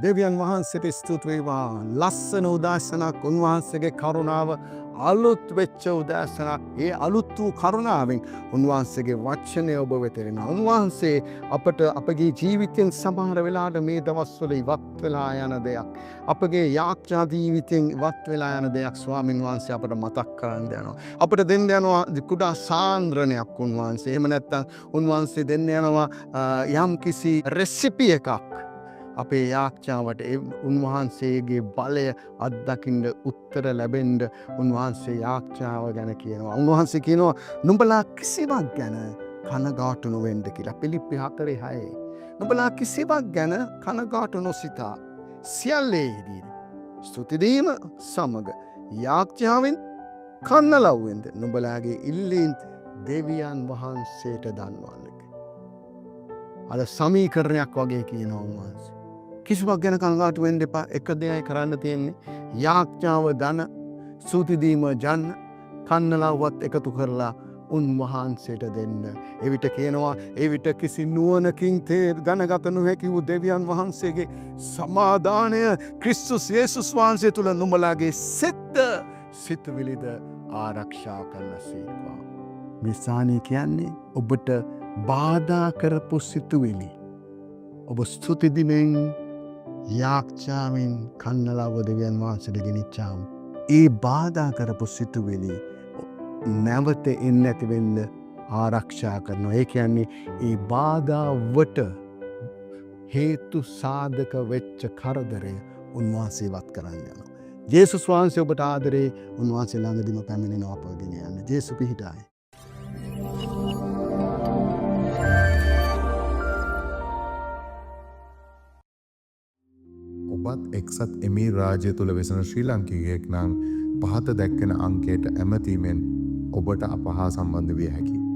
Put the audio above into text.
දෙවියන් වහන්සේට ස්තුති වේවා. ලස්සන උදෑසනක් උන්වහන්සේගේ කරුණාව අලුත් වෙච්ච උදෑසනක්. ඒ අලුත් වූ කරුණාවෙන් උන්වහන්සේගේ වචනය ඔබ වෙත එනවා. උන්වහන්සේ අපට අපගේ ජීවිතෙන් සමහර වෙලාවට මේ දවස්වල ඉවත් වෙලා යන දෙයක්. අපගේ යාත්‍රා ජීවිතෙන් ඉවත් වෙලා යන දෙයක් ස්වාමීන් වහන්සේ අපට මතක් කරන්න යනවා. අපට දෙන්න යනවා කුඩා සාන්ද්‍රණයක් උන්වහන්සේ. එහෙම නැත්නම් උන්වහන්සේ දෙන්න යනවා යම් කිසි රෙසිපි එකක්. අපේ යාච්චාවට උන්වහන්සේගේ බලය අත්දකින්න උත්තර ලැබෙන්ඩ උන්වහන්සේ යාච්චාව ගැන කියනවා. උන්වහන්සේ කියනවා නුඹලා කිසිවක් ගැන කනගාටු නොවෙන්න කියලා. පිලිප්පි 4:6. නුඹලා කිසිවක් ගැන කනගාටු නොසිතා සියල්ලේදී ස්තුතිදීම සමග යාච්චාවෙන් කන්නලව්වෙන්ද නුඹලාගේ ඉල්ලීම් දෙවියන් වහන්සේට දන්වන්න. අද සමීකරණයක් වගේ කියනවා උන්වහන්සේ. කිසිවක් ගැන කනගාටු වෙන්න එපා. එක දෙයයි කරන්න තියෙන්නේ. යාඥාව දන, ස්තුතිදීම ජන්න, කන්නලව්වත් එකතු කරලා උන්වහන්සේට දෙන්න. එවිට කියනවා එවිට කිසි නුවණකින් දැනගත නොහැකි වූ දෙවියන් වහන්සේගේ සමාදානය ක්‍රිස්තුස් යේසුස් වහන්සේ තුල නුඹලාගේ සිතවිලිද ආරක්ෂා කරනසේක්වා. මේ සානී කියන්නේ ඔබට බාධා කරපු සිතුවිලි ඔබ ස්තුතිදිනෙන් යාක්ෂාවෙන් කන්නලව දෙවියන් වහන්සේට ගෙනිච්චාම ඒ බාධා කරපු සිතුවිලි නැවත එන්නේ නැති වෙන්න ආරක්ෂා කරනවා. ඒ කියන්නේ ඒ බාධාවට හේතු සාධක වෙච්ච කරදරය උන්වහන්සේ ඉවත් කරන්න යනවා. ජේසුස් වහන්සේ ඔබට ආදරේ උන්වහන්සේ ළඟදීම පැමිණෙනවා අපව ගෙන යන්න. ජේසුස් පිහිටායි. ඔබත් එක්සත් එමීර් රාජ්‍ය තුළ වෙසෙන ශ්‍රී ලාංකිකයෙක් නම් පහත දැක්වෙන අංකයට ඇමතීමෙන් ඔබට අප හා සම්බන්ධ විය හැකියි.